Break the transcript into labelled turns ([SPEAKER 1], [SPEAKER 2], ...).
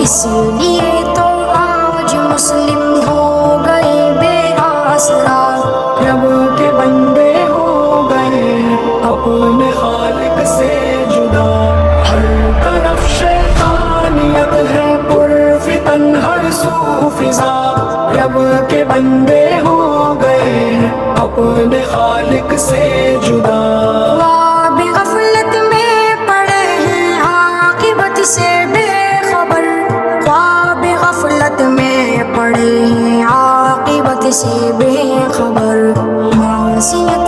[SPEAKER 1] اسی لیے تو آج مسلم ہو گئے بے آسرا،
[SPEAKER 2] رب کے بندے ہو گئے اپنے خالق سے جدا، ہر طرف شیطانیت ہے پرفتن ہر سو فضا، رب کے بندے ہو گئے اپنے خالق سے جدا۔
[SPEAKER 1] خواب غفلت میں پڑے ہیں عاقبت سے بے خبر، خواب غفلت میں پڑے ہیں عاقبت سے بے خبر، معصیت